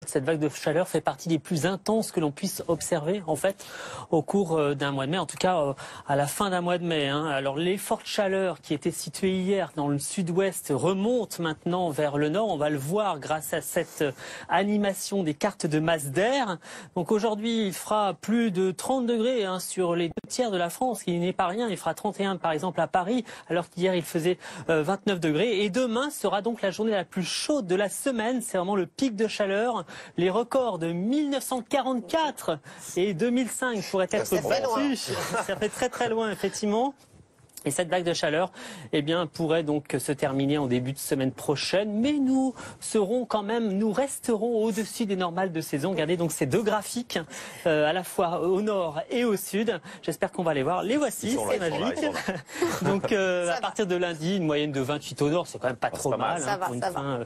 cette vague de chaleur fait partie des plus intenses que l'on puisse observer en fait au cours d'un mois de mai, en tout cas à la fin d'un mois de mai. Alors les fortes chaleurs qui étaient situées hier dans le sud-ouest remontent maintenant vers le nord. On va le voir grâce à cette animation des cartes de masse d'air. Donc aujourd'hui, il fera plus de 30 degrés sur les 2/3 de la France, ce qui n'est pas rien. Il fera 31 par exemple à Paris, alors qu'hier il faisait 29 degrés. Et demain sera donc la journée la plus chaude de la semaine. C'est vraiment le pic de chaleur. Les records de 1944 et 2005 pourraient être battus. Ça fait très très loin effectivement. Et cette vague de chaleur, pourrait donc se terminer en début de semaine prochaine. Mais nous resterons au-dessus des normales de saison. Regardez donc ces deux graphiques, à la fois au nord et au sud. J'espère qu'on va les voir. Les voici, c'est magique. Donc à partir de lundi, une moyenne de 28 au nord, c'est quand même pas trop mal pour une fin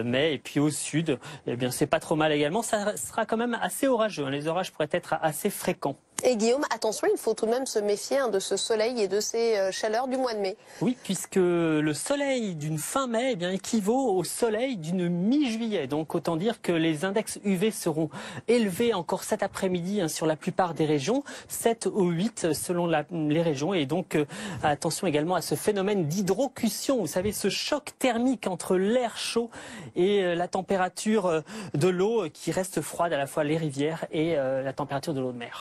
mai. Et puis au sud, c'est pas trop mal également. Ça sera quand même assez orageux. Les orages pourraient être assez fréquents. Et Guillaume, attention, il faut tout de même se méfier de ce soleil et de ces chaleurs du mois de mai. Oui, puisque le soleil d'une fin mai équivaut au soleil d'une mi-juillet. Donc autant dire que les index UV seront élevés encore cet après-midi sur la plupart des régions, 7 ou 8 selon les régions. Et donc attention également à ce phénomène d'hydrocution. Vous savez, ce choc thermique entre l'air chaud et la température de l'eau qui reste froide, à la fois les rivières et la température de l'eau de mer.